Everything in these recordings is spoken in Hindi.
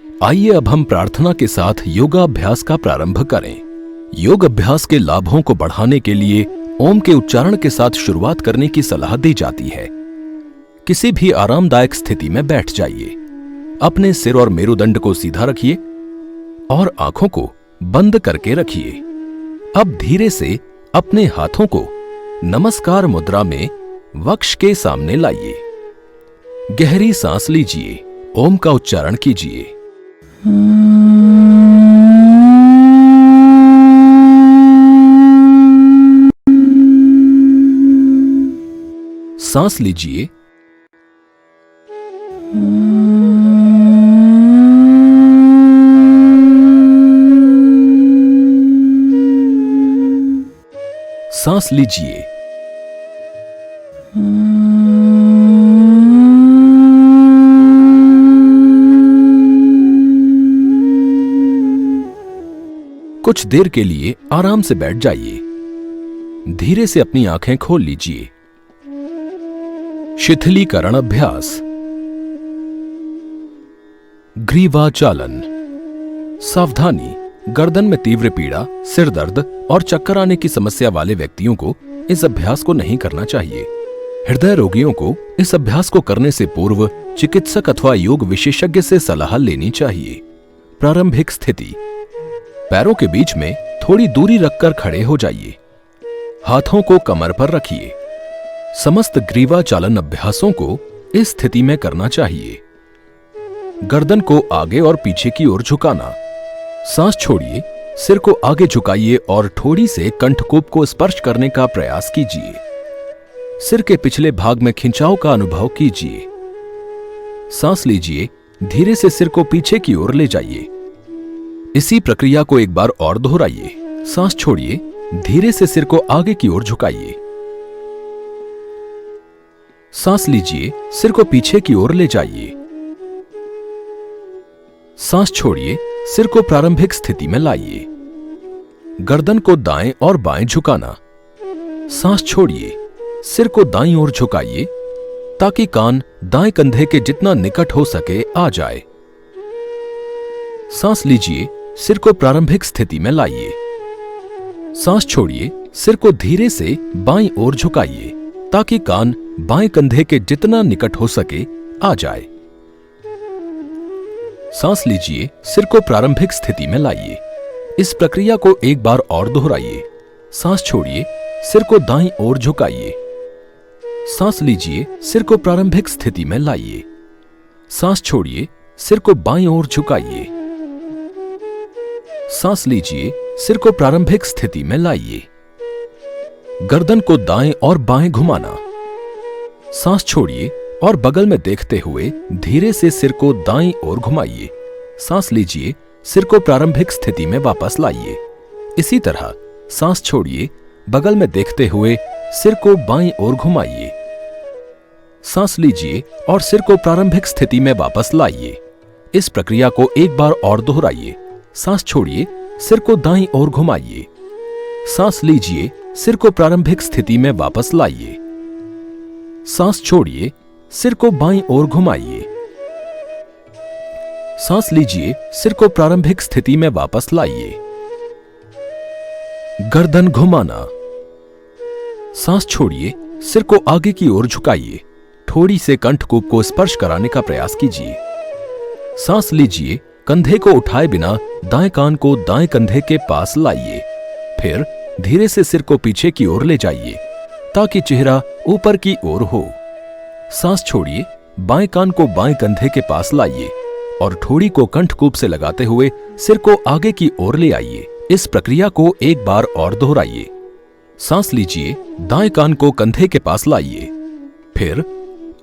आइए अब हम प्रार्थना के साथ योगाभ्यास का प्रारंभ करें। योग अभ्यास के लाभों को बढ़ाने के लिए ओम के उच्चारण के साथ शुरुआत करने की सलाह दी जाती है। किसी भी आरामदायक स्थिति में बैठ जाइए। अपने सिर और मेरुदंड को सीधा रखिए और आंखों को बंद करके रखिए। अब धीरे से अपने हाथों को नमस्कार मुद्रा में वक्ष के सामने लाइए। गहरी सांस लीजिए। ओम का उच्चारण कीजिए। सांस लीजिए। सांस लीजिए। कुछ देर के लिए आराम से बैठ जाइए। धीरे से अपनी आंखें खोल लीजिए। शिथिलीकरण अभ्यास। ग्रीवाचालन। सावधानी। गर्दन में तीव्र पीड़ा, सिर दर्द और चक्कर आने की समस्या वाले व्यक्तियों को इस अभ्यास को नहीं करना चाहिए। हृदय रोगियों को इस अभ्यास को करने से पूर्व चिकित्सक अथवा योग विशेषज्ञ से सलाह लेनी चाहिए। प्रारंभिक स्थिति। पैरों के बीच में थोड़ी दूरी रखकर खड़े हो जाइए। हाथों को कमर पर रखिए। समस्त ग्रीवाचालन अभ्यासों को इस स्थिति में करना चाहिए। गर्दन को आगे और पीछे की ओर झुकाना। सांस छोड़िए, सिर को आगे झुकाइए और ठोड़ी से कंठकूप को स्पर्श करने का प्रयास कीजिए। सिर के पिछले भाग में खिंचाव का अनुभव कीजिए। सांस लीजिए। धीरे से सिर को पीछे की ओर ले जाइए। इसी प्रक्रिया को एक बार और दोहराइए। सांस छोड़िए। धीरे से सिर को आगे की ओर झुकाइए। सांस लीजिए। सिर को पीछे की ओर ले जाइए। सांस छोड़िए। सिर को प्रारंभिक स्थिति में लाइए। गर्दन को दाएं और बाएं झुकाना। सांस छोड़िए। सिर को दाईं ओर झुकाइए ताकि कान दाएं कंधे के जितना निकट हो सके आ जाए। सांस लीजिए। सिर को प्रारंभिक स्थिति में लाइए। सांस छोड़िए। सिर को धीरे से बाईं ओर झुकाइए ताकि कान बाएं कंधे के जितना निकट हो सके आ जाए। सांस लीजिए। सिर को प्रारंभिक स्थिति में लाइए। इस प्रक्रिया को एक बार और दोहराइए। सांस छोड़िए। सिर को दाईं ओर झुकाइए। सांस लीजिए। सिर को प्रारंभिक स्थिति में लाइए। सांस छोड़िए। सिर को बाईं ओर झुकाइए। सांस लीजिए। सिर को प्रारंभिक स्थिति में लाइए। गर्दन को दाएं और बाएं घुमाना। सांस छोड़िए और बगल में देखते हुए धीरे से सिर को दाईं ओर घुमाइए। सांस लीजिए। सिर को प्रारंभिक स्थिति में वापस लाइए। इसी तरह सांस छोड़िए। बगल में देखते हुए सिर को बाईं ओर घुमाइए। सांस लीजिए और सिर को प्रारंभिक स्थिति में वापस लाइए। इस प्रक्रिया को एक बार और दोहराइए। सांस छोड़िए। सिर को दाईं ओर घुमाइए। सांस लीजिए। सिर को प्रारंभिक स्थिति में वापस लाइए। सांस छोड़िए। सिर को बाईं ओर घुमाइए। सांस लीजिए। सिर को प्रारंभिक स्थिति में वापस लाइए। गर्दन घुमाना। सांस छोड़िए। सिर को आगे की ओर झुकाइए। ठोड़ी से कंठकूप को स्पर्श कराने का प्रयास कीजिए। सांस लीजिए। कंधे को उठाए बिना दाएं कान को दाएं कंधे के पास लाइए। फिर धीरे से सिर को पीछे की ओर ले जाइए ताकि चेहरा ऊपर की ओर हो। सांस छोड़िए। बाएं कान को बाएं कंधे के पास लाइए और ठोड़ी को कंठकूप से लगाते हुए सिर को आगे की ओर ले आइए। इस प्रक्रिया को एक बार और दोहराइए। सांस लीजिए। दाएं कान को कंधे के पास लाइए। फिर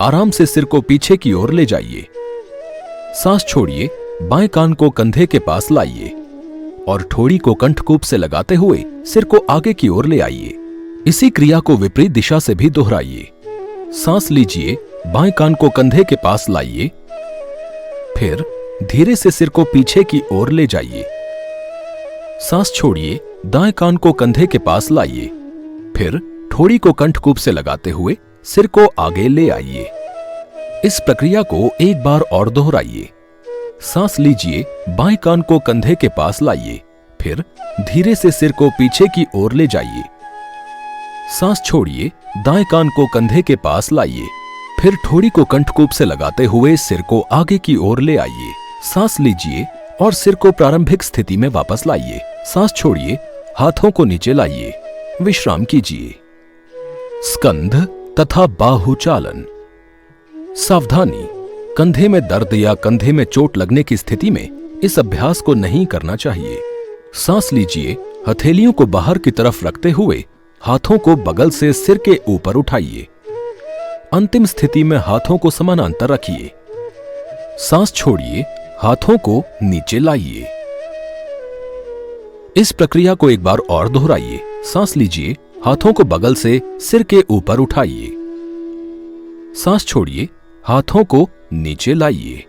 आराम से सिर को पीछे की ओर ले जाइए। सांस छोड़िए। बाएं कान को कंधे के पास लाइए और ठोड़ी को कंठकूप से लगाते हुए सिर को आगे की ओर ले आइए। इसी क्रिया को विपरीत दिशा से भी दोहराइए। सांस लीजिए। बाएं कान को कंधे के पास लाइए। फिर धीरे से सिर को पीछे की ओर ले जाइए। सांस छोड़िए। दाएं कान को कंधे के पास लाइए। फिर ठोड़ी को कंठकूप से लगाते हुए सिर को आगे ले आइए। इस प्रक्रिया को एक बार और दोहराइए। सांस लीजिए, बाएं कान को कंधे के पास लाइए, फिर धीरे से सिर को पीछे की ओर ले जाइए। सांस छोड़िए, दाएं कान को कंधे के पास लाइए, फिर ठोड़ी को कंठकूप से लगाते हुए सिर को आगे की ओर ले आइए। सांस लीजिए और सिर को प्रारंभिक स्थिति में वापस लाइए। सांस छोड़िए, हाथों को नीचे लाइए, विश्राम कीजिए। स्कंध तथा बाहु चालन। सावधानी, कंधे में दर्द या कंधे में चोट लगने की स्थिति में इस अभ्यास को नहीं करना चाहिए। सांस लीजिए, हथेलियों को बाहर की तरफ रखते हुए हाथों को बगल से सिर के ऊपर उठाइए। अंतिम स्थिति में हाथों को समानांतर रखिए। सांस छोड़िए, हाथों को नीचे लाइए। इस प्रक्रिया को एक बार और दोहराइए। सांस लीजिए, हाथों को बगल से सिर के ऊपर उठाइए। सांस छोड़िए, हाथों को नीचे लाइए,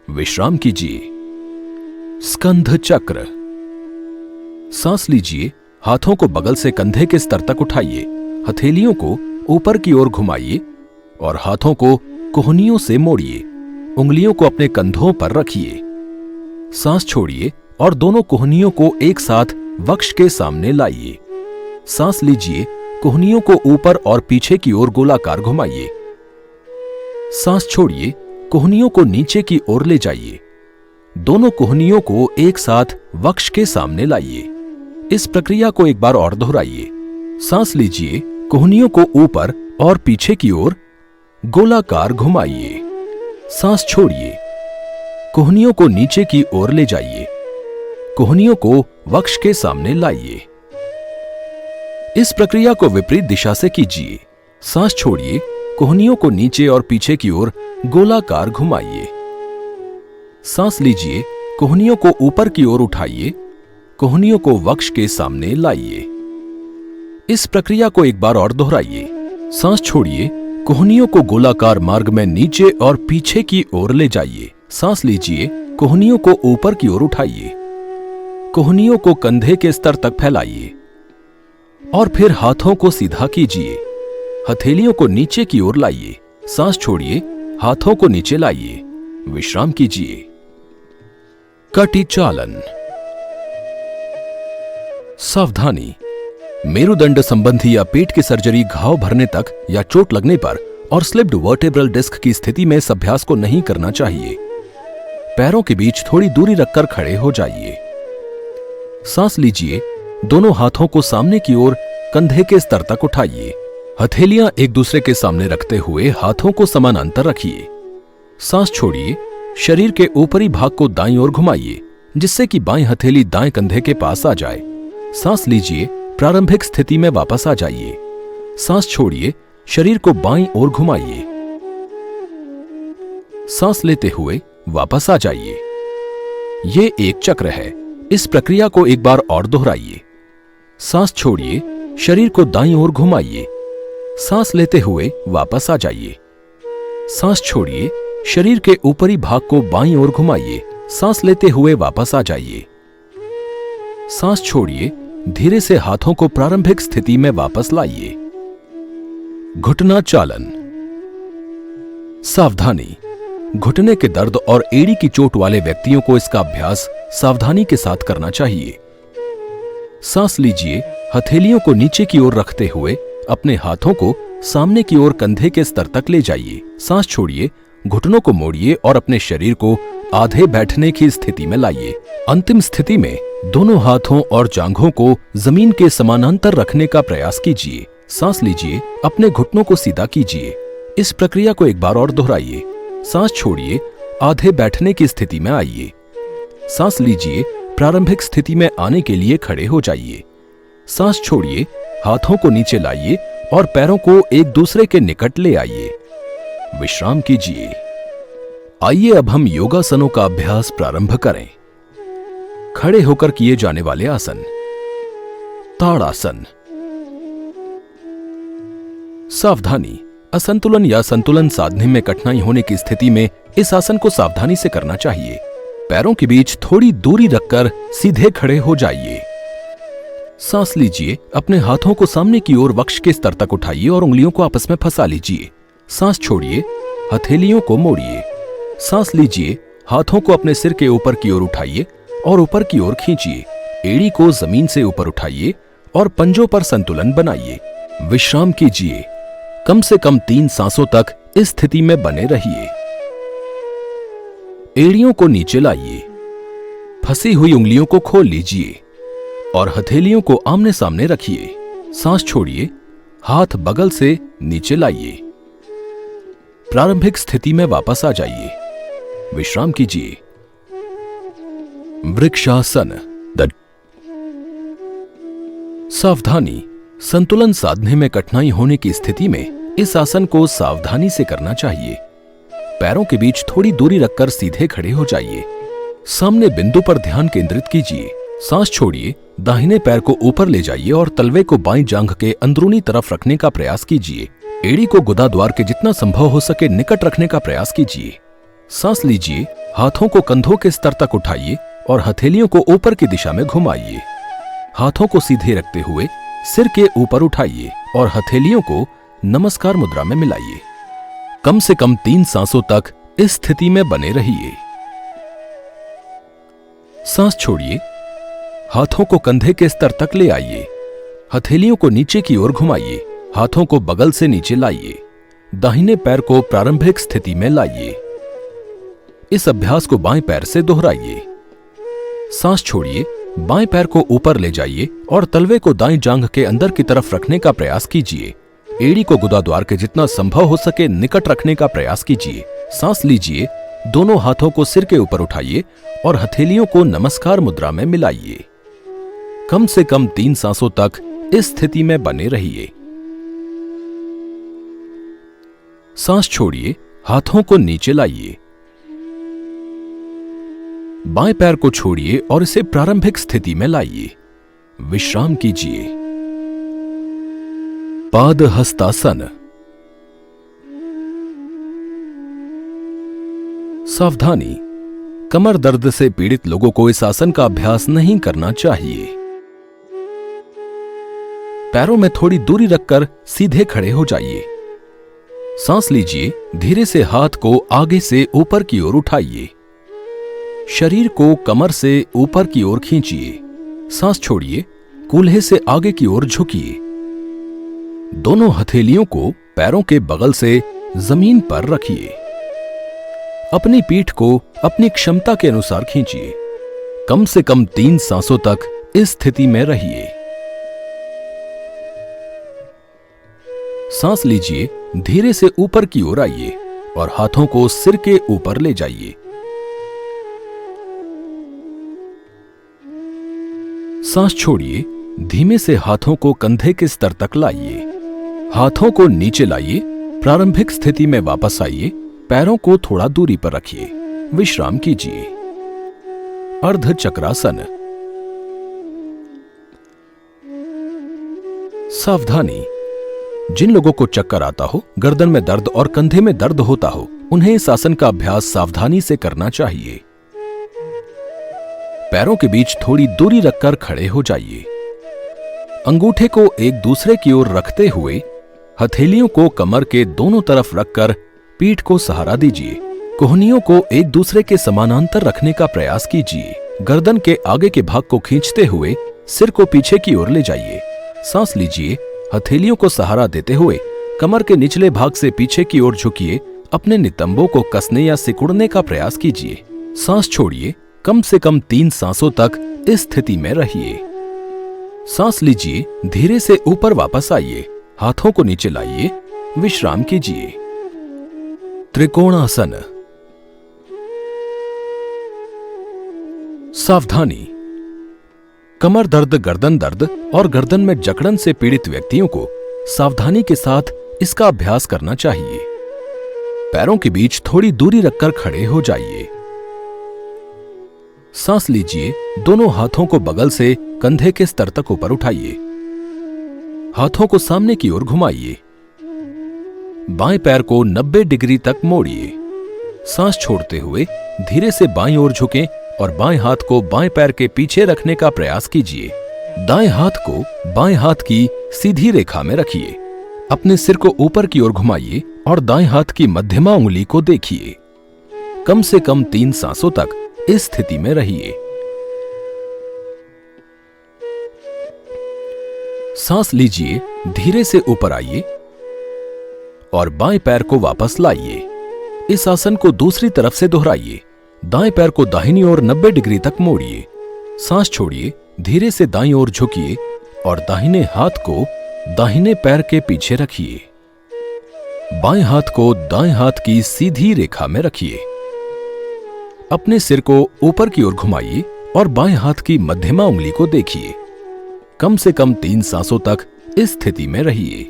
विश्राम कीजिए। स्कंध चक्र। सांस लीजिए, हाथों को बगल से कंधे के स्तर तक उठाइए, हथेलियों को ऊपर की ओर घुमाइए और हाथों को कोहनियों से मोड़िए। उंगलियों को अपने कंधों पर रखिए। सांस छोड़िए और दोनों कोहनियों को एक साथ वक्ष के सामने लाइए। सांस लीजिए, कोहनियों को ऊपर और पीछे की ओर गोलाकार घुमाइए। सांस छोड़िए, कोहनियों को नीचे की ओर ले जाइए। दोनों कोहनियों को एक साथ वक्ष के सामने लाइए। इस प्रक्रिया को एक बार और दोहराइए। सांस लीजिए, कोहनियों को ऊपर और पीछे की ओर गोलाकार घुमाइए। सांस छोड़िए, कोहनियों को नीचे की ओर ले जाइए। कोहनियों को वक्ष के सामने लाइए। इस प्रक्रिया को विपरीत दिशा से कीजिए। सांस छोड़िए, कोहनियों को नीचे और पीछे की ओर गोलाकार घुमाइए। सांस लीजिए, कोहनियों को ऊपर की ओर उठाइए, कोहनियों को वक्ष के सामने लाइए। इस प्रक्रिया को एक बार और दोहराइए। सांस छोड़िए, कोहनियों को गोलाकार मार्ग में नीचे और पीछे की ओर ले जाइए। सांस लीजिए, कोहनियों को ऊपर की ओर उठाइए, कोहनियों को कंधे के स्तर तक फैलाइए और फिर हाथों को सीधा कीजिए। हथेलियों को नीचे की ओर लाइए। सांस छोड़िए, हाथों को नीचे लाइए, विश्राम कीजिए। कटी चालन। सावधानी, मेरुदंड संबंधी या पेट की सर्जरी घाव भरने तक या चोट लगने पर और स्लिप्ड वर्टेब्रल डिस्क की स्थिति में इस अभ्यास को नहीं करना चाहिए। पैरों के बीच थोड़ी दूरी रखकर खड़े हो जाइए। सांस लीजिए, दोनों हाथों को सामने की ओर कंधे के स्तर तक उठाइए। हथेलियां एक दूसरे के सामने रखते हुए हाथों को समानांतर रखिए। सांस छोड़िए, शरीर के ऊपरी भाग को दाईं ओर घुमाइए, जिससे कि बाईं हथेली दाएं कंधे के पास आ जाए। सांस लीजिए, प्रारंभिक स्थिति में वापस आ जाइए। सांस छोड़िए, शरीर को बाईं ओर घुमाइए। सांस लेते हुए वापस आ जाइए। यह एक चक्र है। इस प्रक्रिया को एक बार और दोहराइए। सांस छोड़िए, शरीर को दाईं ओर घुमाइए। सांस लेते हुए वापस आ जाइए। सांस छोड़िए, शरीर के ऊपरी भाग को बाईं ओर घुमाइए। सांस लेते हुए वापस आ जाइए। सांस छोड़िए, धीरे से हाथों को प्रारंभिक स्थिति में वापस लाइए। घुटना चालन। सावधानी, घुटने के दर्द और एड़ी की चोट वाले व्यक्तियों को इसका अभ्यास सावधानी के साथ करना चाहिए। सांस लीजिए, हथेलियों को नीचे की ओर रखते हुए अपने हाथों को सामने की ओर कंधे के स्तर तक ले जाइए। सांस छोड़िए, घुटनों को मोड़िए और अपने शरीर को आधे बैठने की स्थिति में लाइए। अंतिम स्थिति में दोनों हाथों और जांघों को जमीन के समानांतर रखने का प्रयास कीजिए। सांस लीजिए, अपने घुटनों को सीधा कीजिए। इस प्रक्रिया को एक बार और दोहराइए। सांस छोड़िए, आधे बैठने की स्थिति में आइए। सांस लीजिए, प्रारंभिक स्थिति में आने के लिए खड़े हो जाइए। सांस छोड़िए, हाथों को नीचे लाइए और पैरों को एक दूसरे के निकट ले आइए। विश्राम कीजिए। आइए अब हम योगासनों का अभ्यास प्रारंभ करें। खड़े होकर किए जाने वाले आसन। ताड़ासन। सावधानी, असंतुलन या संतुलन साधने में कठिनाई होने की स्थिति में इस आसन को सावधानी से करना चाहिए। पैरों के बीच थोड़ी दूरी रखकर सीधे खड़े हो जाइए। सांस लीजिए, अपने हाथों को सामने की ओर वक्ष के स्तर तक उठाइए और उंगलियों को आपस में फंसा लीजिए। सांस छोड़िए, हथेलियों को मोड़िए। सांस लीजिए, हाथों को अपने सिर के ऊपर की ओर उठाइए और ऊपर की ओर खींचिए। एड़ी को जमीन से ऊपर उठाइए और पंजों पर संतुलन बनाइए। विश्राम कीजिए। कम से कम 3 सांसों तक इस स्थिति में बने रहिए। एड़ियों को नीचे लाइए। फंसी हुई उंगलियों को खोल लीजिए और हथेलियों को आमने सामने रखिए। सांस छोड़िए, हाथ बगल से नीचे लाइए। प्रारंभिक स्थिति में वापस आ जाइए। विश्राम कीजिए। वृक्षासन। सावधानी। संतुलन साधने में कठिनाई होने की स्थिति में इस आसन को सावधानी से करना चाहिए। पैरों के बीच थोड़ी दूरी रखकर सीधे खड़े हो जाइए। सामने बिंदु पर ध्यान केंद्रित कीजिए। सांस छोड़िए, दाहिने पैर को ऊपर ले जाइए और तलवे को बाईं जांघ के अंदरूनी तरफ रखने का प्रयास कीजिए। एड़ी को गुदा द्वार के जितना संभव हो सके निकट रखने का प्रयास कीजिए। सांस लीजिए, हाथों को कंधों के स्तर तक उठाइए और हथेलियों को ऊपर की दिशा में घुमाइए। हाथों को सीधे रखते हुए सिर के ऊपर उठाइए और हथेलियों को नमस्कार मुद्रा में मिलाइए। कम से कम 3 सांसों तक इस स्थिति में बने रहिए। सांस छोड़िए, हाथों को कंधे के स्तर तक ले आइए। हथेलियों को नीचे की ओर घुमाइए। हाथों को बगल से नीचे लाइए। दाहिने पैर को प्रारंभिक स्थिति में लाइए। इस अभ्यास को बाएं पैर से दोहराइए। सांस छोड़िए, बाएं पैर को ऊपर ले जाइए और तलवे को दाईं जांघ के अंदर की तरफ रखने का प्रयास कीजिए। एड़ी को गुदा द्वार के जितना संभव हो सके निकट रखने का प्रयास कीजिए। सांस लीजिए, दोनों हाथों को सिर के ऊपर उठाइए और हथेलियों को नमस्कार मुद्रा में मिलाइए। कम से कम 3 सांसों तक इस स्थिति में बने रहिए। सांस छोड़िए, हाथों को नीचे लाइए। बाएं पैर को छोड़िए और इसे प्रारंभिक स्थिति में लाइए। विश्राम कीजिए। पाद हस्तासन। सावधानी। कमर दर्द से पीड़ित लोगों को इस आसन का अभ्यास नहीं करना चाहिए। पैरों में थोड़ी दूरी रखकर सीधे खड़े हो जाइए। सांस लीजिए, धीरे से हाथ को आगे से ऊपर की ओर उठाइए। शरीर को कमर से ऊपर की ओर खींचिए। सांस छोड़िए, कूल्हे से आगे की ओर झुकिए। दोनों हथेलियों को पैरों के बगल से जमीन पर रखिए। अपनी पीठ को अपनी क्षमता के अनुसार खींचिए। कम से कम 3 सांसों तक इस स्थिति में रहिए। सांस लीजिए, धीरे से ऊपर की ओर आइए और हाथों को सिर के ऊपर ले जाइए। सांस छोड़िए, धीमे से हाथों को कंधे के स्तर तक लाइए। हाथों को नीचे लाइए। प्रारंभिक स्थिति में वापस आइए। पैरों को थोड़ा दूरी पर रखिए। विश्राम कीजिए। अर्ध चक्रासन। सावधानी। जिन लोगों को चक्कर आता हो, गर्दन में दर्द और कंधे में दर्द होता हो, उन्हें इस आसन का अभ्यास सावधानी से करना चाहिए। पैरों के बीच थोड़ी दूरी रखकर खड़े हो जाइए। अंगूठे को एक दूसरे की ओर रखते हुए हथेलियों को कमर के दोनों तरफ रखकर पीठ को सहारा दीजिए। कोहनियों को एक दूसरे के समानांतर रखने का प्रयास कीजिए। गर्दन के आगे के भाग को खींचते हुए सिर को पीछे की ओर ले जाइए। सांस लीजिए, हथेलियों को सहारा देते हुए कमर के निचले भाग से पीछे की ओर झुकिए। अपने नितंबों को कसने या सिकुड़ने का प्रयास कीजिए। सांस छोड़िए, कम से कम 3 सांसों तक इस स्थिति में रहिए। सांस लीजिए, धीरे से ऊपर वापस आइए। हाथों को नीचे लाइए। विश्राम कीजिए। त्रिकोणासन। सावधानी। कमर दर्द, गर्दन दर्द और गर्दन में जकड़न से पीड़ित व्यक्तियों को सावधानी के साथ इसका अभ्यास करना चाहिए। पैरों के बीच थोड़ी दूरी रखकर खड़े हो जाइए। सांस लीजिए, दोनों हाथों को बगल से कंधे के स्तर तक ऊपर उठाइए। हाथों को सामने की ओर घुमाइए। बाएं पैर को 90 डिग्री तक मोड़िए। सांस छोड़ते हुए धीरे से बाईं ओर झुकें और बाएं हाथ को बाएं पैर के पीछे रखने का प्रयास कीजिए। दाएं हाथ को बाएं हाथ की सीधी रेखा में रखिए। अपने सिर को ऊपर की ओर घुमाइए और दाएं हाथ की मध्यमा उंगली को देखिए। कम से कम 3 सांसों तक इस स्थिति में रहिए। सांस लीजिए, धीरे से ऊपर आइए और बाएं पैर को वापस लाइए। इस आसन को दूसरी तरफ से दोहराइए। दाएं पैर को दाहिनी ओर 90 डिग्री तक मोड़िए। सांस छोड़िए, धीरे से दाईं ओर झुकिए और दाहिने हाथ को दाहिने पैर के पीछे रखिए। बाएं हाथ को दाएं हाथ की सीधी रेखा में रखिए। अपने सिर को ऊपर की ओर घुमाइए और बाएं हाथ की मध्यमा उंगली को देखिए। कम से कम 3 सांसों तक इस स्थिति में रहिए।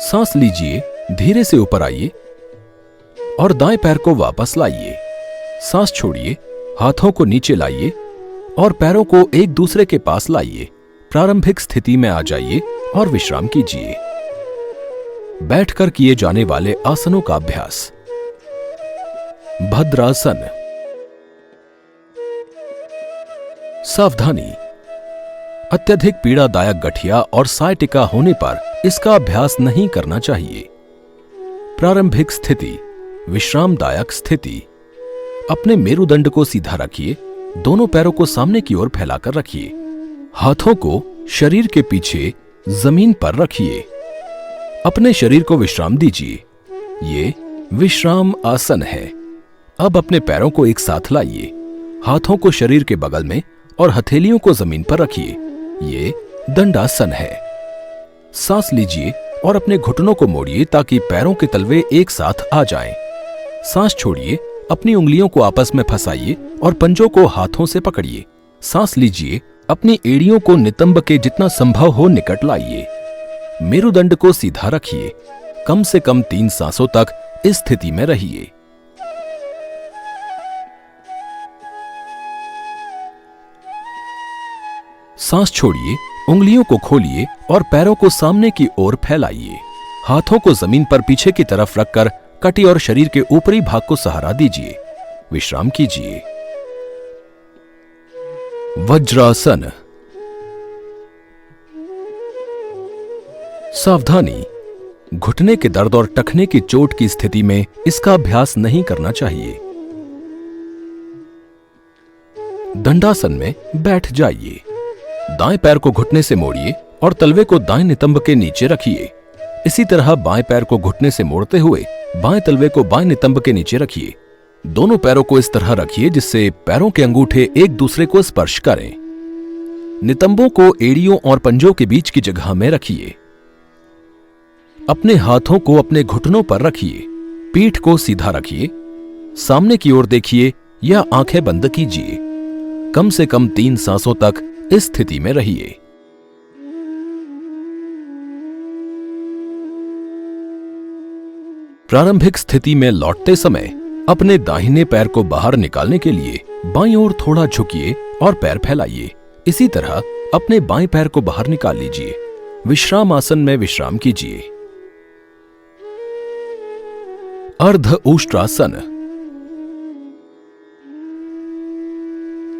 सांस लीजिए, धीरे से ऊपर आइए और दाएं पैर को वापस लाइए। सांस छोड़िए, हाथों को नीचे लाइए और पैरों को एक दूसरे के पास लाइए। प्रारंभिक स्थिति में आ जाइए और विश्राम कीजिए। बैठकर किए जाने वाले आसनों का अभ्यास। भद्रासन। सावधानी, अत्यधिक पीड़ादायक गठिया और सायटिका होने पर इसका अभ्यास नहीं करना चाहिए। प्रारंभिक स्थिति, विश्रामदायक स्थिति। अपने मेरुदंड को सीधा रखिए, दोनों पैरों को सामने की ओर फैलाकर रखिए। हाथों को शरीर के पीछे जमीन पर रखिए। अपने शरीर को विश्राम दीजिए। ये विश्राम आसन है। अब अपने पैरों को एक साथ लाइए। हाथों को शरीर के बगल में और हथेलियों को जमीन पर रखिए। ये दंडासन है। सांस लीजिए और अपने घुटनों को मोड़िए ताकि पैरों के तलवे एक साथ आ जाएं। सांस छोड़िए, अपनी उंगलियों को आपस में फंसाइए और पंजों को हाथों से पकड़िए। सांस लीजिए, अपनी एड़ियों को नितंब के जितना संभव हो निकट लाइए। मेरुदंड को सीधा रखिए। कम से कम 3 सांसों तक इस स्थिति में रहिए। सांस छोड़िए, उंगलियों को खोलिए और पैरों को सामने की ओर फैलाइए। हाथों को जमीन पर पीछे की तरफ रखकर कटी और शरीर के ऊपरी भाग को सहारा दीजिए। विश्राम कीजिए। वज्रासन। सावधानी, घुटने के दर्द और टखने की चोट की स्थिति में इसका अभ्यास नहीं करना चाहिए। दंडासन में बैठ जाइए। दाएं पैर को घुटने से मोड़िए और तलवे को दाएं नितंब के नीचे रखिए। इसी तरह बाएं पैर को घुटने से मोड़ते हुए बाएं तलवे को बाएं नितंब के नीचे रखिए। दोनों पैरों को इस तरह रखिए जिससे पैरों के अंगूठे एक दूसरे को स्पर्श करें। नितंबों को एड़ियों और पंजों के बीच की जगह में रखिए। अपने हाथों को अपने घुटनों पर रखिए। पीठ को सीधा रखिए। सामने की ओर देखिए या आंखें बंद कीजिए। कम से कम 3 सांसों तक इस स्थिति में रहिए। प्रारंभिक स्थिति में लौटते समय अपने दाहिने पैर को बाहर निकालने के लिए बाईं ओर थोड़ा झुकिए और पैर फैलाइए। इसी तरह अपने बाएं पैर को बाहर निकाल लीजिए। विश्राम आसन में विश्राम कीजिए। अर्ध उष्ट्रासन।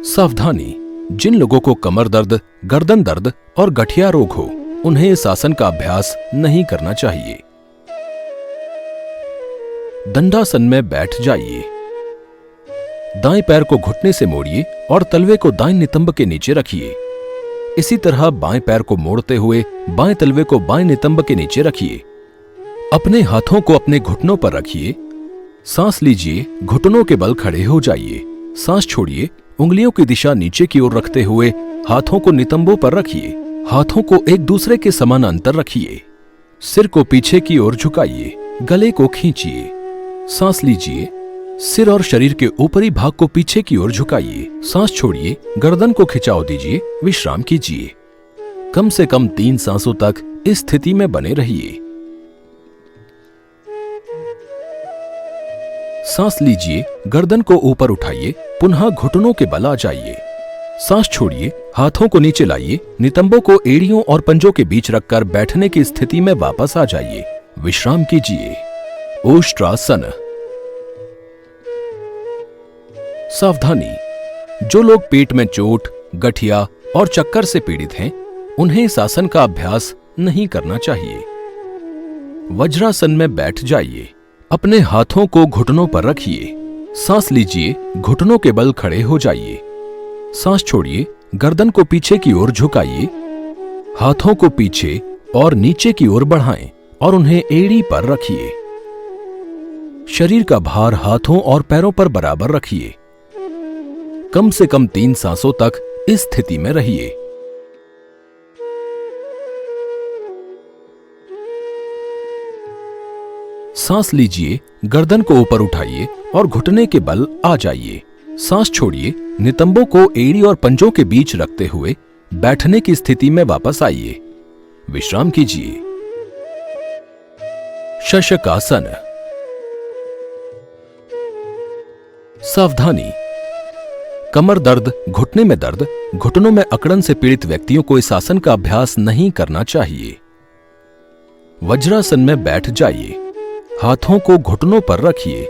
सावधानी, जिन लोगों को कमर दर्द, गर्दन दर्द और गठिया रोग हो उन्हें इस आसन का अभ्यास नहीं करना चाहिए। दंडासन में बैठ जाइए। दाएं पैर को घुटने से मोड़िए और तलवे को दाएं नितंब के नीचे रखिए। इसी तरह बाएं पैर को मोड़ते हुए बाएं तलवे को बाएं नितंब के नीचे रखिए। अपने हाथों को अपने घुटनों पर रखिए। सांस लीजिए, घुटनों के बल खड़े हो जाइए। सांस छोड़िए, उंगलियों की दिशा नीचे की ओर रखते हुए हाथों को नितंबों पर रखिए। हाथों को एक दूसरे के समानांतर रखिए। सिर को पीछे की ओर झुकाइए। गले को खींचिए। सांस लीजिए, सिर और शरीर के ऊपरी भाग को पीछे की ओर झुकाइए। सांस छोड़िए, गर्दन को खिंचाव दीजिए। विश्राम कीजिए। कम से कम 3 सांसों तक इस स्थिति में बने रहिए। सांस लीजिए, गर्दन को ऊपर उठाइए, पुनः घुटनों के बल आ जाइए। सांस छोड़िए, हाथों को नीचे लाइए, नितंबों को एड़ियों और पंजों के बीच रखकर बैठने की स्थिति में वापस आ जाइए। विश्राम कीजिए। उष्ट्रासन। सावधानी, जो लोग पेट में चोट, गठिया और चक्कर से पीड़ित हैं, उन्हें इस आसन का अभ्यास नहीं करना चाहिए। वज्रासन में बैठ जाइए। अपने हाथों को घुटनों पर रखिए। सांस लीजिए, घुटनों के बल खड़े हो जाइए। सांस छोड़िए, गर्दन को पीछे की ओर झुकाइए। हाथों को पीछे और नीचे की ओर बढ़ाएं और उन्हें एड़ी पर रखिए। शरीर का भार हाथों और पैरों पर बराबर रखिए। कम से कम 3 सांसों तक इस स्थिति में रहिए। सांस लीजिए, गर्दन को ऊपर उठाइए और घुटने के बल आ जाइए। सांस छोड़िए, नितंबों को एड़ी और पंजों के बीच रखते हुए बैठने की स्थिति में वापस आइए। विश्राम कीजिए। शशकासन। सावधानी, कमर दर्द, घुटने में दर्द, घुटनों में अकड़न से पीड़ित व्यक्तियों को इस आसन का अभ्यास नहीं करना चाहिए। वज्रासन में बैठ जाइए। हाथों को घुटनों पर रखिए।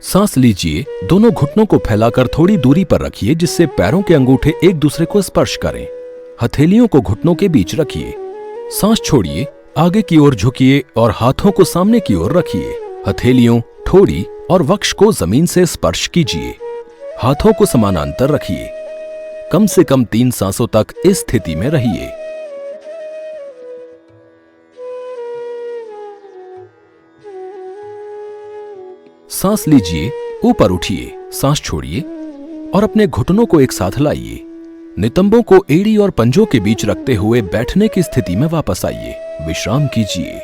सांस लीजिए, दोनों घुटनों को फैलाकर थोड़ी दूरी पर रखिए जिससे पैरों के अंगूठे एक दूसरे को स्पर्श करें। हथेलियों को घुटनों के बीच रखिए। सांस छोड़िए, आगे की ओर झुकिए और हाथों को सामने की ओर रखिए। हथेलियों, ठोड़ी और वक्ष को जमीन से स्पर्श कीजिए। हाथों को समानांतर रखिए। कम से कम 3 सांसों तक इस स्थिति में रहिए। सांस लीजिए, ऊपर उठिए, सांस छोड़िए और अपने घुटनों को एक साथ लाइए। नितंबों को एड़ी और पंजों के बीच रखते हुए बैठने की स्थिति में वापस आइए। विश्राम कीजिए।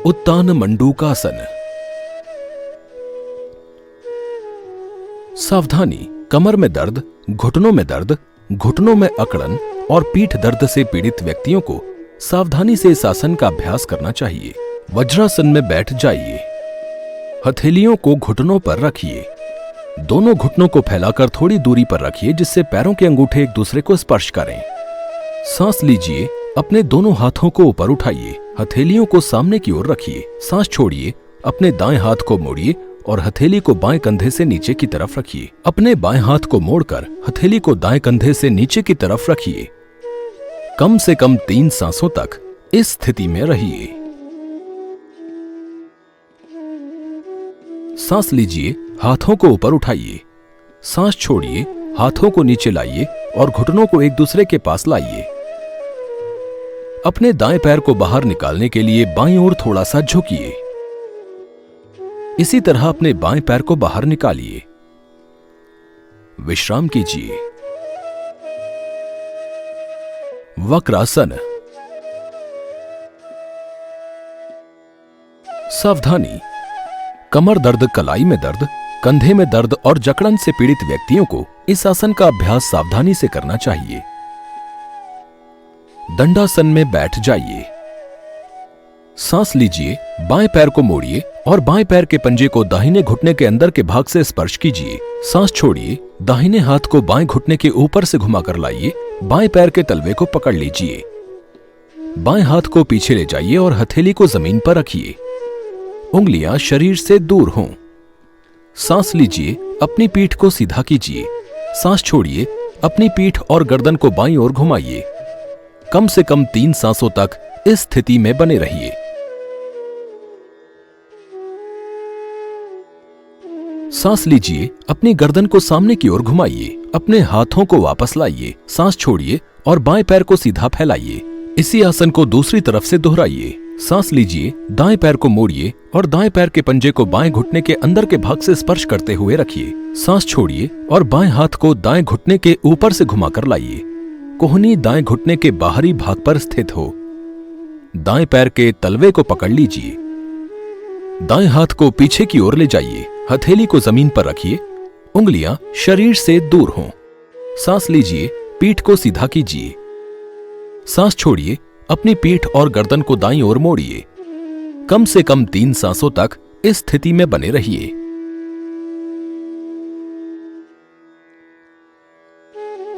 उत्तान मंडूकासन। सावधानी, कमर में दर्द, घुटनों में दर्द, घुटनों में अकड़न और पीठ दर्द से पीड़ित व्यक्तियों को सावधानी से इस आसन का अभ्यास करना चाहिए। वज्रासन में बैठ जाइए। हथेलियों को घुटनों पर रखिए। दोनों घुटनों को फैलाकर थोड़ी दूरी पर रखिए जिससे पैरों के अंगूठे एक दूसरे को स्पर्श करें। सांस लीजिए, अपने दोनों हाथों को ऊपर उठाइए। हथेलियों को सामने की ओर रखिए। सांस छोड़िए, अपने दाएं हाथ को मोड़िए और हथेली को बाएं कंधे से नीचे की तरफ रखिए। अपने बाएं हाथ को मोड़कर हथेली को दाएं कंधे से नीचे की तरफ रखिए। कम से कम 3 सांसों तक इस स्थिति में रहिए। सांस लीजिए, हाथों को ऊपर उठाइए। सांस छोड़िए, हाथों को नीचे लाइए और घुटनों को एक दूसरे के पास लाइए। अपने दाएं पैर को बाहर निकालने के लिए बाईं ओर थोड़ा सा झुकिए। इसी तरह अपने बाएं पैर को बाहर निकालिए। विश्राम कीजिए। वक्रासन। सावधानी, कमर दर्द, कलाई में दर्द, कंधे में दर्द और जकड़न से पीड़ित व्यक्तियों को इस आसन का अभ्यास सावधानी से करना चाहिए। दंडासन में बैठ जाइए। सांस लीजिए, बाएं पैर को मोड़िए और बाएं पैर के पंजे को दाहिने घुटने के अंदर के भाग से स्पर्श कीजिए। सांस छोड़िए, दाहिने हाथ को बाएं घुटने के ऊपर से घुमाकर लाइए। बाएं पैर के तलवे को पकड़ लीजिए। बाएं हाथ को पीछे ले जाइए और हथेली को जमीन पर रखिए। उंगलियां शरीर से दूर हों। सांस लीजिए, अपनी पीठ को सीधा कीजिए। सांस छोड़िए, अपनी पीठ और गर्दन को बाईं ओर घुमाइए। कम से कम 3 सांसों तक इस स्थिति में बने रहिए। सांस लीजिए, अपनी गर्दन को सामने की ओर घुमाइए। अपने हाथों को वापस लाइए। सांस छोड़िए और बाएं पैर को सीधा फैलाइए। इसी आसन को दूसरी तरफ से दोहराइए। सांस लीजिए, दाएं पैर को मोड़िए और दाएं पैर के पंजे को बाएं घुटने के अंदर के भाग से स्पर्श करते हुए रखिए। सांस छोड़िए और बाएं हाथ को दाएं घुटने के ऊपर से घुमाकर लाइए। कोहनी दाएं घुटने के बाहरी भाग पर स्थित हो। दाएं पैर के तलवे को पकड़ लीजिए। दाएं हाथ को पीछे की ओर ले जाइए। हथेली को जमीन पर रखिए। उंगलियां शरीर से दूर हों। सांस लीजिए, पीठ को सीधा कीजिए। सांस छोड़िए, अपनी पीठ और गर्दन को दाईं ओर मोड़िए। कम से कम 3 सांसों तक इस स्थिति में बने रहिए।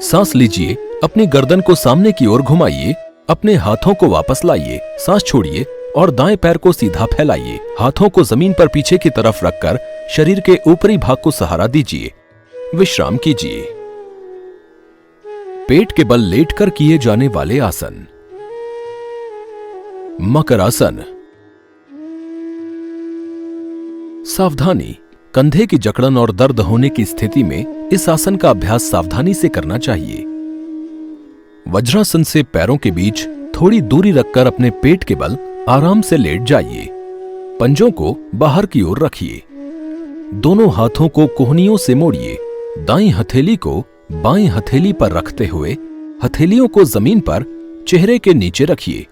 सांस लीजिए, अपनी गर्दन को सामने की ओर घुमाइए। अपने हाथों को वापस लाइए। सांस छोड़िए और दाएं पैर को सीधा फैलाइए। हाथों को जमीन पर पीछे की तरफ रखकर शरीर के ऊपरी भाग को सहारा दीजिए। विश्राम कीजिए। पेट के बल लेटकर किए जाने वाले आसन। मकरासन। सावधानी, कंधे की जकड़न और दर्द होने की स्थिति में इस आसन का अभ्यास सावधानी से करना चाहिए। वज्रासन से पैरों के बीच थोड़ी दूरी रखकर अपने पेट के बल आराम से लेट जाइए। पंजों को बाहर की ओर रखिए। दोनों हाथों को कोहनियों से मोड़िए। दाईं हथेली को बाईं हथेली पर रखते हुए हथेलियों को जमीन पर चेहरे के नीचे रखिए।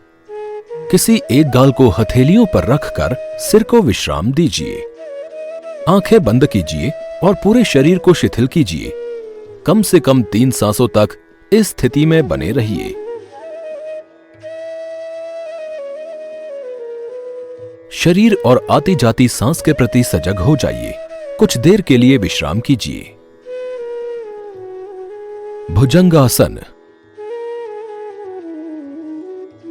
किसी एक गाल को हथेलियों पर रखकर सिर को विश्राम दीजिए। आंखें बंद कीजिए और पूरे शरीर को शिथिल कीजिए। कम से कम 3 सांसों तक इस स्थिति में बने रहिए। शरीर और आती जाती सांस के प्रति सजग हो जाइए। कुछ देर के लिए विश्राम कीजिए। भुजंगासन।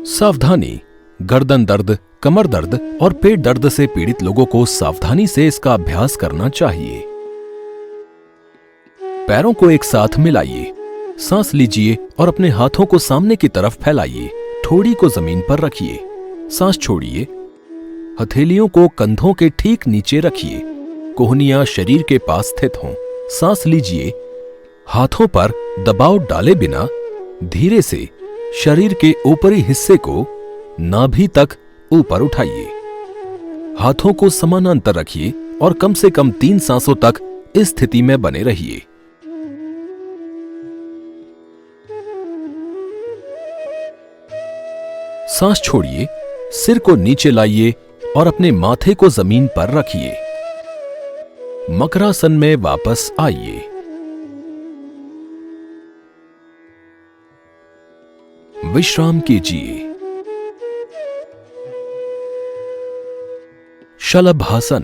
सावधानी, गर्दन दर्द, कमर दर्द और पेट दर्द से पीड़ित लोगों को सावधानी से इसका अभ्यास करना चाहिए। पैरों को एक साथ मिलाइए। सांस लीजिए और अपने हाथों को सामने की तरफ फैलाइए। ठोड़ी को जमीन पर रखिए। सांस छोड़िए। हथेलियों को कंधों के ठीक नीचे रखिए। कोहनियां शरीर के पास स्थित हों। सांस लीजिए। हाथों पर दबाव डाले बिना धीरे से शरीर के ऊपरी हिस्से को नाभि तक ऊपर उठाइए। हाथों को समानांतर रखिए और कम से कम 3 सांसों तक इस स्थिति में बने रहिए। सांस छोड़िए। सिर को नीचे लाइए और अपने माथे को जमीन पर रखिए। मकरासन में वापस आइए। विश्राम कीजिए। शलभासन।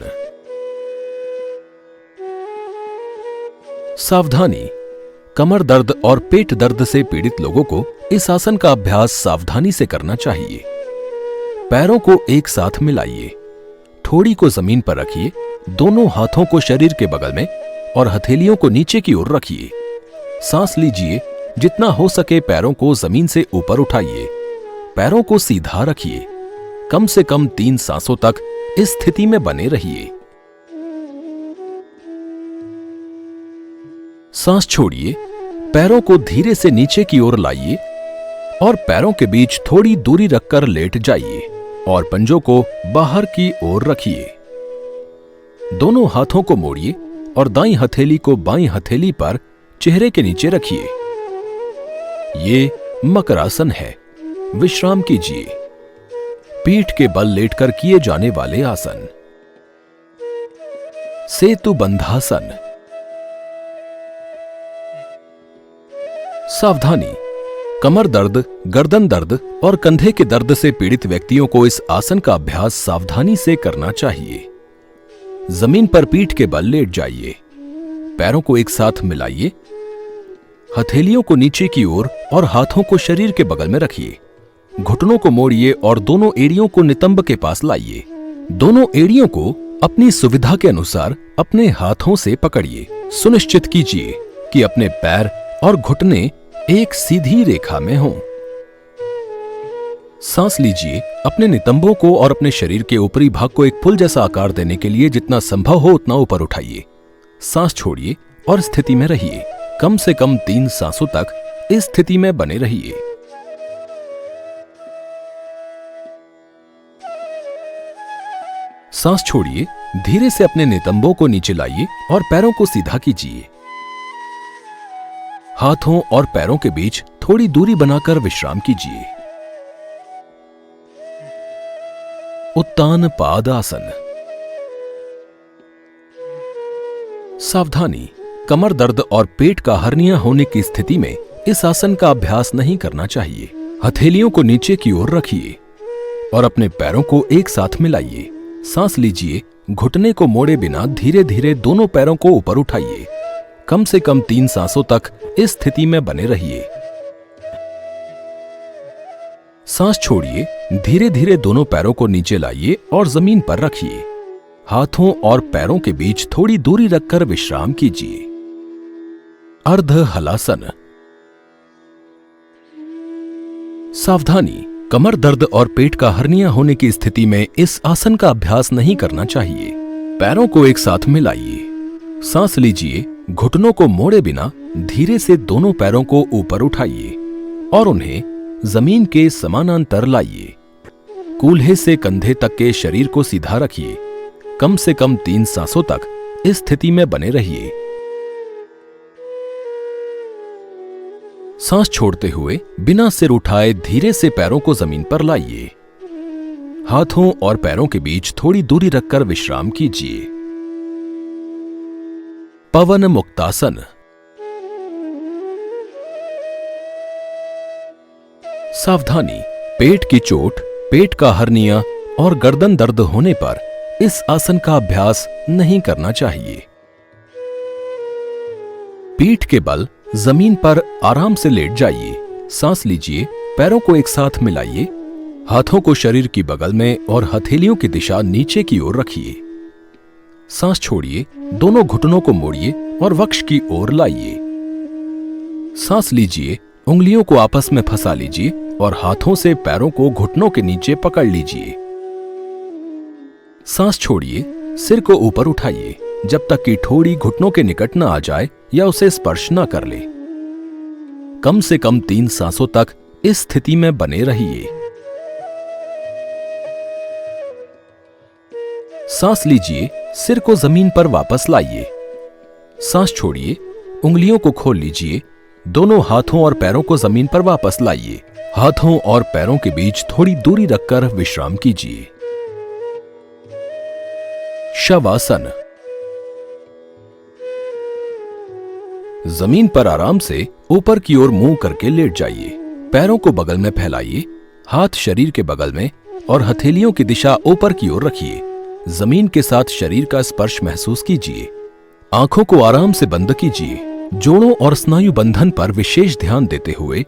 सावधानी, कमर दर्द और पेट दर्द से पीड़ित लोगों को इस आसन का अभ्यास सावधानी से करना चाहिए। पैरों को एक साथ मिलाइए। ठोड़ी को जमीन पर रखिए। दोनों हाथों को शरीर के बगल में और हथेलियों को नीचे की ओर रखिए। सांस लीजिए। जितना हो सके पैरों को जमीन से ऊपर उठाइए। पैरों को सीधा रखिए। कम से कम 3 सांसों तक इस स्थिति में बने रहिए। सांस छोड़िए। पैरों को धीरे से नीचे की ओर लाइए और पैरों के बीच थोड़ी दूरी रखकर लेट जाइए और पंजों को बाहर की ओर रखिए। दोनों हाथों को मोड़िए और दाईं हथेली को बाईं हथेली पर चेहरे के नीचे रखिए। ये मकरासन है। विश्राम कीजिए। पीठ के बल लेटकर किए जाने वाले आसन। सेतु बंधासन। सावधानी, कमर दर्द, गर्दन दर्द और कंधे के दर्द से पीड़ित व्यक्तियों को इस आसन का अभ्यास सावधानी से करना चाहिए। जमीन पर पीठ के बल लेट जाइए। पैरों को एक साथ मिलाइए। हथेलियों को नीचे की ओर और हाथों को शरीर के बगल में रखिए। घुटनों को मोड़िए और दोनों एड़ियों को नितंब के पास लाइए। दोनों एड़ियों को अपनी सुविधा के अनुसार अपने हाथों से पकड़िए। सुनिश्चित कीजिए कि अपने पैर और घुटने एक सीधी रेखा में हों। सांस लीजिए। अपने नितंबों को और अपने शरीर के ऊपरी भाग को एक फूल जैसा आकार देने के लिए जितना संभव हो उतना ऊपर उठाइए। सांस छोड़िए और स्थिति में रहिए। कम से कम 3 सांसों तक इस स्थिति में बने रहिए। सांस छोड़िए। धीरे से अपने नितंबों को नीचे लाइए और पैरों को सीधा कीजिए। हाथों और पैरों के बीच थोड़ी दूरी बनाकर विश्राम कीजिए। उत्तान पादासन। सावधानी, कमर दर्द और पेट का हर्निया होने की स्थिति में इस आसन का अभ्यास नहीं करना चाहिए। हथेलियों को नीचे की ओर रखिए और अपने पैरों को एक साथ मिलाइए। सांस लीजिए। घुटने को मोड़े बिना धीरे धीरे दोनों पैरों को ऊपर उठाइए। कम से कम 3 सांसों तक इस स्थिति में बने रहिए। सांस छोड़िए। धीरे धीरे दोनों पैरों को नीचे लाइए और जमीन पर रखिए। हाथों और पैरों के बीच थोड़ी दूरी रखकर विश्राम कीजिए। अर्ध हलासन। सावधानी, कमर दर्द और पेट का हर्निया होने की स्थिति में इस आसन का अभ्यास नहीं करना चाहिए। पैरों को एक साथ मिलाइए, सांस लीजिए, घुटनों को मोड़े बिना धीरे से दोनों पैरों को ऊपर उठाइए और उन्हें जमीन के समानांतर लाइए। कूल्हे से कंधे तक के शरीर को सीधा रखिए। कम से कम 3 सांसों तक इस स्थिति में बने रहिए। सांस छोड़ते हुए बिना सिर उठाए धीरे से पैरों को जमीन पर लाइए। हाथों और पैरों के बीच थोड़ी दूरी रखकर विश्राम कीजिए। पवन मुक्तासन। सावधानी, पेट की चोट, पेट का हर्निया और गर्दन दर्द होने पर इस आसन का अभ्यास नहीं करना चाहिए। पीठ के बल जमीन पर आराम से लेट जाइए। सांस लीजिए, पैरों को एक साथ मिलाइए, हाथों को शरीर की बगल में और हथेलियों की दिशा नीचे की ओर रखिए। सांस छोड़िए, दोनों घुटनों को मोड़िए और वक्ष की ओर लाइए। सांस लीजिए, उंगलियों को आपस में फंसा लीजिए और हाथों से पैरों को घुटनों के नीचे पकड़ लीजिए। सांस छोड़िए, सिर को ऊपर उठाइए जब तक कि ठोड़ी घुटनों के निकट न आ जाए या उसे स्पर्श न कर ले। कम से कम 3 सांसों तक इस स्थिति में बने रहिए। सांस लीजिए, सिर को जमीन पर वापस लाइए। सांस छोड़िए, उंगलियों को खोल लीजिए, दोनों हाथों और पैरों को जमीन पर वापस लाइए। हाथों और पैरों के बीच थोड़ी दूरी रखकर विश्राम कीजिए। शवासन। जमीन पर आराम से ऊपर की ओर मुंह करके लेट जाइए। पैरों को बगल में फैलाइए, हाथ शरीर के बगल में और हथेलियों की दिशा ऊपर की ओर रखिए। जमीन के साथ शरीर का स्पर्श महसूस कीजिए। आंखों को आराम से बंद कीजिए। जोड़ों और स्नायु बंधन पर विशेष ध्यान देते हुए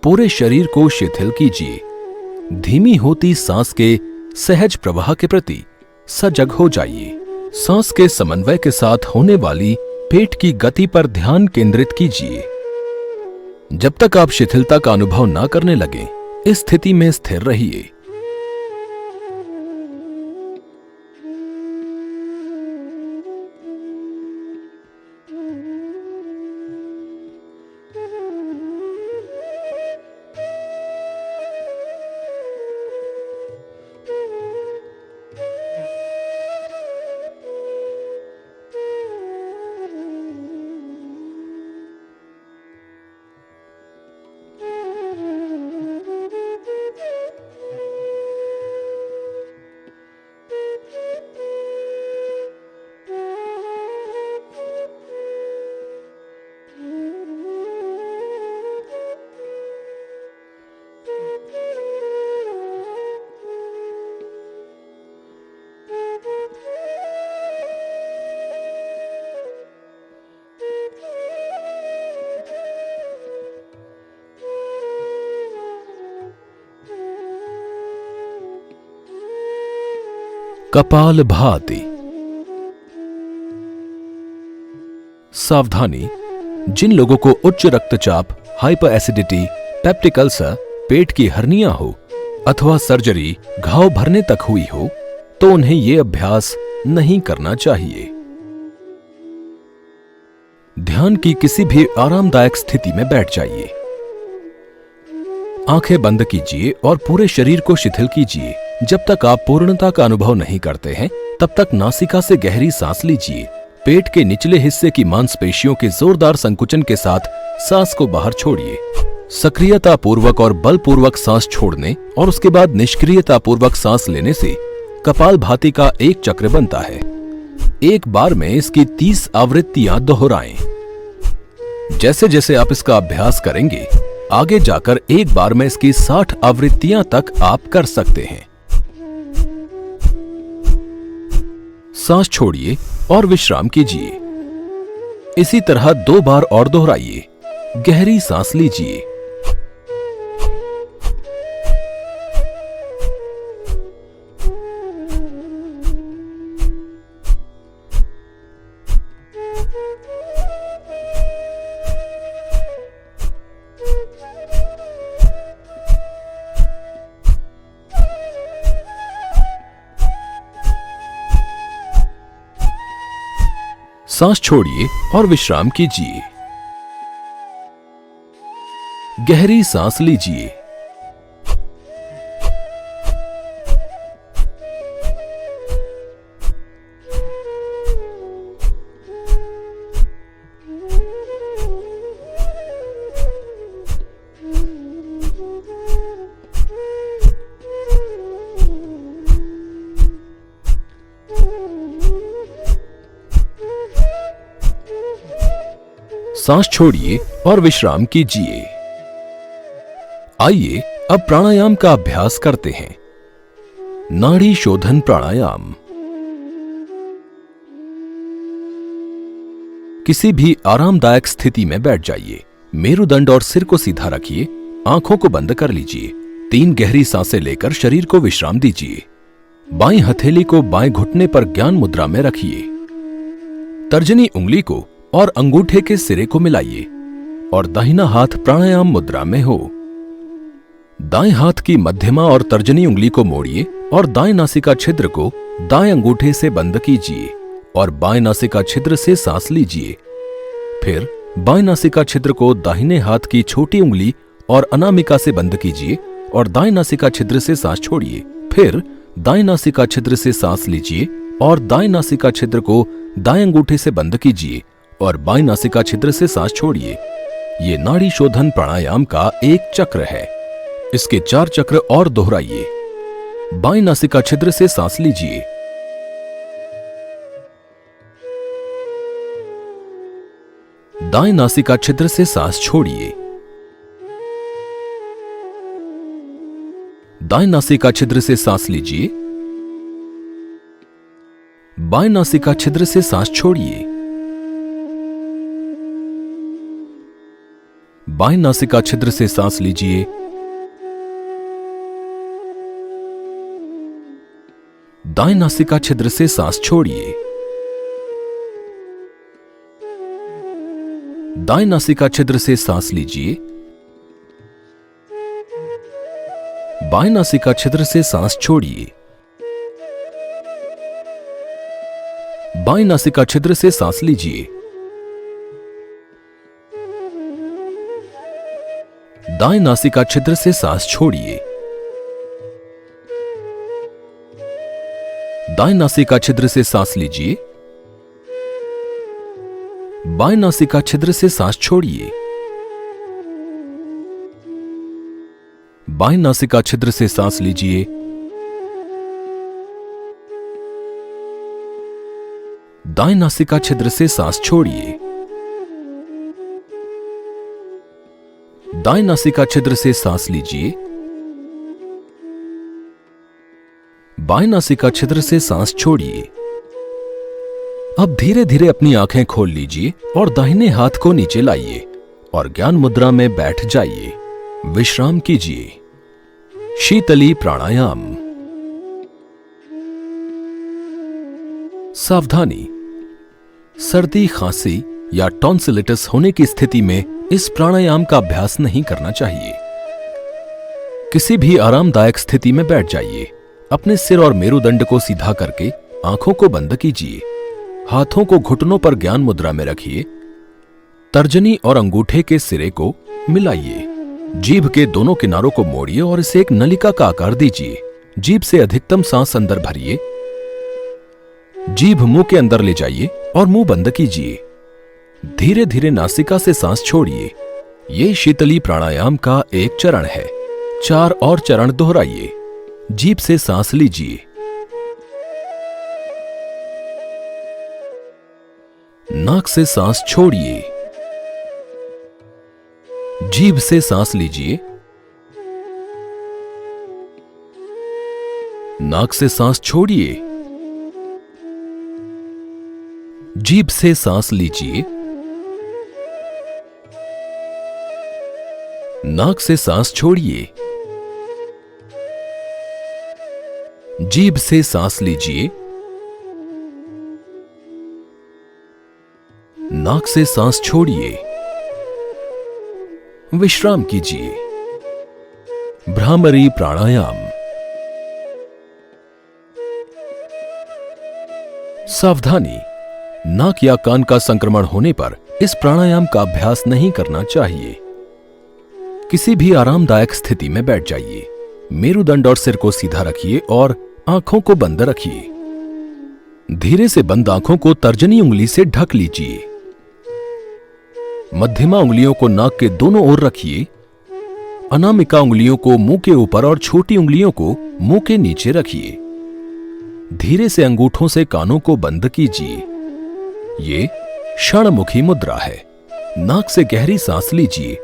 पूरे शरीर को शिथिल कीजिए। धीमी होती सांस के सहज प्रवाह के प्रति सजग हो जाइए। सांस के समन्वय के साथ होने वाली पेट की गति पर ध्यान केंद्रित कीजिए। जब तक आप शिथिलता का अनुभव न करने लगें, इस स्थिति में स्थिर रहिए। कपालभाति। सावधानी, जिन लोगों को उच्च रक्तचाप, हाइपर एसिडिटी, पेप्टिक अल्सर, पेट की हर्निया हो अथवा सर्जरी घाव भरने तक हुई हो तो उन्हें यह अभ्यास नहीं करना चाहिए। ध्यान की किसी भी आरामदायक स्थिति में बैठ जाइए। आंखें बंद कीजिए और पूरे शरीर को शिथिल कीजिए। जब तक आप पूर्णता का अनुभव नहीं करते हैं, तब तक नासिका से गहरी सांस लीजिए। पेट के निचले हिस्से की मांसपेशियों के जोरदार संकुचन के साथ सांस को बाहर छोड़िए। सक्रियता पूर्वक और बलपूर्वक सांस छोड़ने और उसके बाद निष्क्रियता पूर्वक सांस लेने से कपालभाति का एक चक्र बनता है। एक बार में इसकी 30 आवृत्तियां दोहराएं। जैसे जैसे आप इसका अभ्यास करेंगे, आगे जाकर एक बार में इसकी 60 आवृत्तियां तक आप कर सकते हैं। सांस छोड़िए और विश्राम कीजिए। इसी तरह 2 बार और दोहराइए। गहरी सांस लीजिए। सांस छोड़िए और विश्राम कीजिए। गहरी सांस लीजिए। सांस छोड़िए और विश्राम कीजिए। आइए अब प्राणायाम का अभ्यास करते हैं। नाड़ी शोधन प्राणायाम। किसी भी आरामदायक स्थिति में बैठ जाइए। मेरुदंड और सिर को सीधा रखिए। आंखों को बंद कर लीजिए। 3 गहरी सांसें लेकर शरीर को विश्राम दीजिए। बाईं हथेली को बाएं घुटने पर ज्ञान मुद्रा में रखिए। तर्जनी उंगली को और अंगूठे के सिरे को मिलाइए और दाहिना हाथ प्राणायाम मुद्रा में हो। दाएं हाथ की मध्यमा और तर्जनी उंगली को मोड़िए और दाएं नासिका छिद्र को दाएं अंगूठे से बंद कीजिए और बाएं नासिका छिद्र से सांस लीजिए। फिर बाएं नासिका छिद्र को दाहिने हाथ की छोटी उंगली और अनामिका से बंद कीजिए और दाएं नासिका छिद्र से सांस छोड़िए। फिर दाएं नासिका छिद्र से सांस लीजिए और दाएं नासिका छिद्र को दाएं अंगूठे से बंद कीजिए और बाईं नासिका छिद्र से सांस छोड़िए। ये नाड़ी शोधन प्राणायाम का एक चक्र है। इसके 4 चक्र और दोहराइए। बाईं नासिका छिद्र से सांस लीजिए। दाएं नासिका छिद्र से सांस छोड़िए। दाएं नासिका छिद्र से सांस लीजिए। बाएं नासिका छिद्र से सांस छोड़िए। बाएं नासिका छिद्र से सांस लीजिए। दाएं नासिका छिद्र से सांस छोड़िए। दाएं नासिका छिद्र से सांस लीजिए। बाएं नासिका छिद्र से सांस छोड़िए। बाएं नासिका छिद्र से सांस लीजिए। दाएं नासिका छिद्र से सांस छोड़िए। दाएं नासिका छिद्र से सांस लीजिए। बाएं नासिका छिद्र से सांस छोड़िए। बाएं नासिका छिद्र से सांस लीजिए। दाएं नासिका छिद्र से सांस छोड़िए। दाएं नासिका छिद्र से सांस लीजिए। बाएं नासिका छिद्र से सांस छोड़िए। अब धीरे धीरे अपनी आंखें खोल लीजिए और दाहिने हाथ को नीचे लाइए और ज्ञान मुद्रा में बैठ जाइए। विश्राम कीजिए। शीतली प्राणायाम। सावधानी, सर्दी, खांसी या टॉन्सिलिटिस होने की स्थिति में इस प्राणायाम का अभ्यास नहीं करना चाहिए। किसी भी आरामदायक स्थिति में बैठ जाइए। अपने सिर और मेरुदंड को सीधा करके आंखों को बंद कीजिए। हाथों को घुटनों पर ज्ञान मुद्रा में रखिए। तर्जनी और अंगूठे के सिरे को मिलाइए। जीभ के दोनों किनारों को मोड़िए और इसे एक नलिका का आकार दीजिए। जीभ से अधिकतम सांस अंदर भरिए। जीभ मुंह के अंदर ले जाइए और मुंह बंद कीजिए। धीरे धीरे नासिका से सांस छोड़िए। ये शीतली प्राणायाम का एक चरण है। 4 और चरण दोहराइए। जीभ से सांस लीजिए। नाक से सांस छोड़िए। जीभ से सांस लीजिए। नाक से सांस छोड़िए। जीभ से सांस लीजिए। नाक से सांस छोड़िए। जीभ से सांस लीजिए। नाक से सांस छोड़िए। विश्राम कीजिए। भ्रामरी प्राणायाम। सावधानी, नाक या कान का संक्रमण होने पर इस प्राणायाम का अभ्यास नहीं करना चाहिए। किसी भी आरामदायक स्थिति में बैठ जाइए। मेरुदंड और सिर को सीधा रखिए और आंखों को बंद रखिए। धीरे से बंद आंखों को तर्जनी उंगली से ढक लीजिए। मध्यमा उंगलियों को नाक के दोनों ओर रखिए। अनामिका उंगलियों को मुंह के ऊपर और छोटी उंगलियों को मुंह के नीचे रखिए। धीरे से अंगूठों से कानों को बंद कीजिए। ये क्षणमुखी मुद्रा है। नाक से गहरी सांस लीजिए।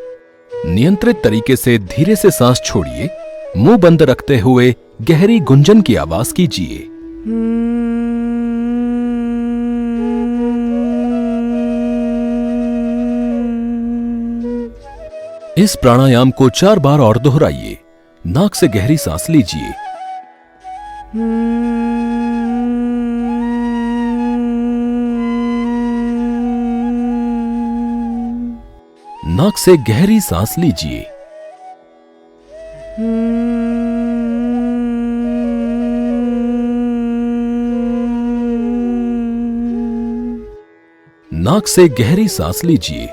नियंत्रित तरीके से धीरे से सांस छोड़िए। मुंह बंद रखते हुए गहरी गुंजन की आवाज कीजिए। इस प्राणायाम को 4 बार और दोहराइए। नाक से गहरी सांस लीजिए। नाक से गहरी सांस लीजिए। नाक से गहरी सांस लीजिए।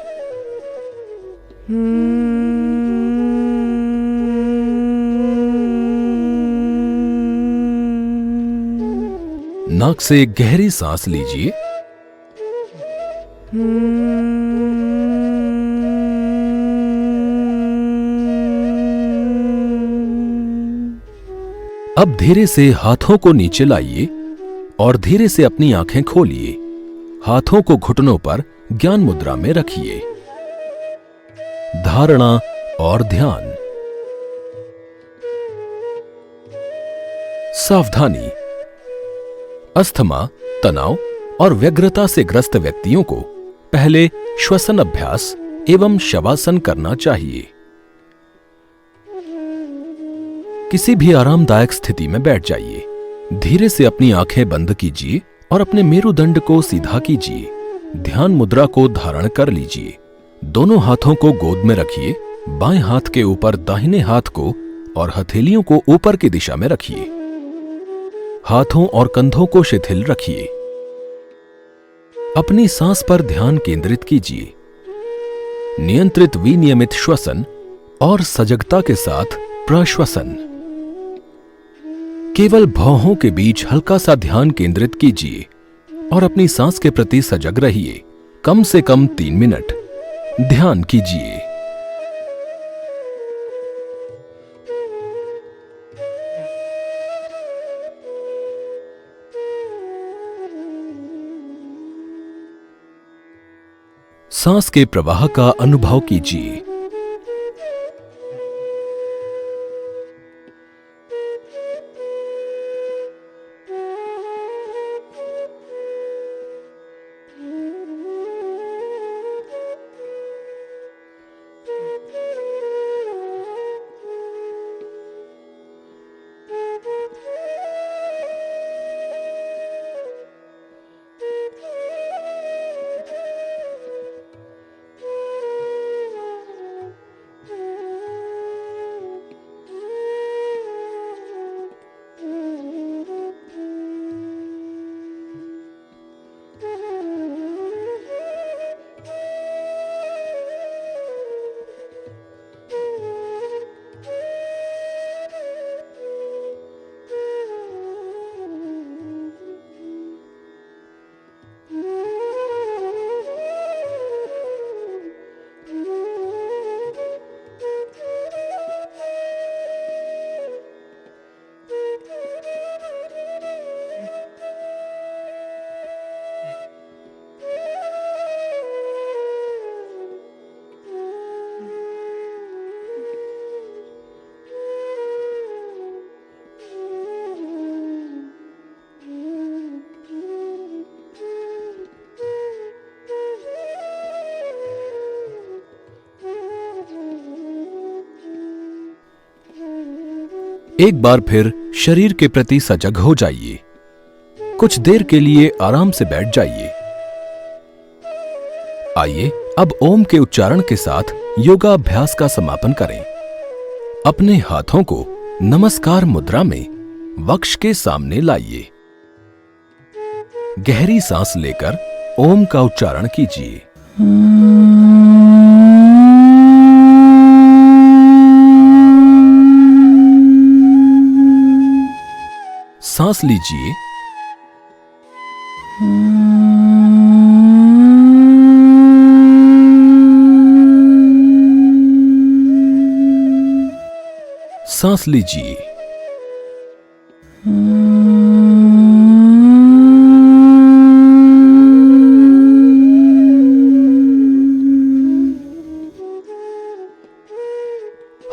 नाक से गहरी सांस लीजिए। अब धीरे से हाथों को नीचे लाइए और धीरे से अपनी आंखें खोलिए। हाथों को घुटनों पर ज्ञान मुद्रा में रखिए। धारणा और ध्यान। सावधानी। अस्थमा, तनाव और व्यग्रता से ग्रस्त व्यक्तियों को पहले श्वसन अभ्यास एवं शवासन करना चाहिए। किसी भी आरामदायक स्थिति में बैठ जाइए। धीरे से अपनी आंखें बंद कीजिए और अपने मेरुदंड को सीधा कीजिए। ध्यान मुद्रा को धारण कर लीजिए। दोनों हाथों को गोद में रखिए। बाएं हाथ के ऊपर दाहिने हाथ को और हथेलियों को ऊपर की दिशा में रखिए। हाथों और कंधों को शिथिल रखिए। अपनी सांस पर ध्यान केंद्रित कीजिए। नियंत्रित विनियमित श्वसन और सजगता के साथ प्रश्वसन। केवल भौहों के बीच हल्का सा ध्यान केंद्रित कीजिए और अपनी सांस के प्रति सजग रहिए। कम से कम 3 मिनट ध्यान कीजिए। सांस के प्रवाह का अनुभव कीजिए। एक बार फिर शरीर के प्रति सजग हो जाइए। कुछ देर के लिए आराम से बैठ जाइए। आइए अब ओम के उच्चारण के साथ योगा अभ्यास का समापन करें। अपने हाथों को नमस्कार मुद्रा में वक्ष के सामने लाइए। गहरी सांस लेकर ओम का उच्चारण कीजिए। सांस लीजिए। सांस लीजिए।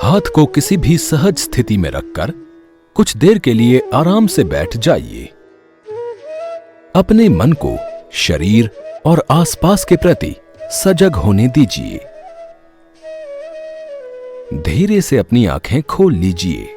हाथ को किसी भी सहज स्थिति में रखकर कुछ देर के लिए आराम से बैठ जाइए। अपने मन को शरीर और आसपास के प्रति सजग होने दीजिए। धीरे से अपनी आंखें खोल लीजिए।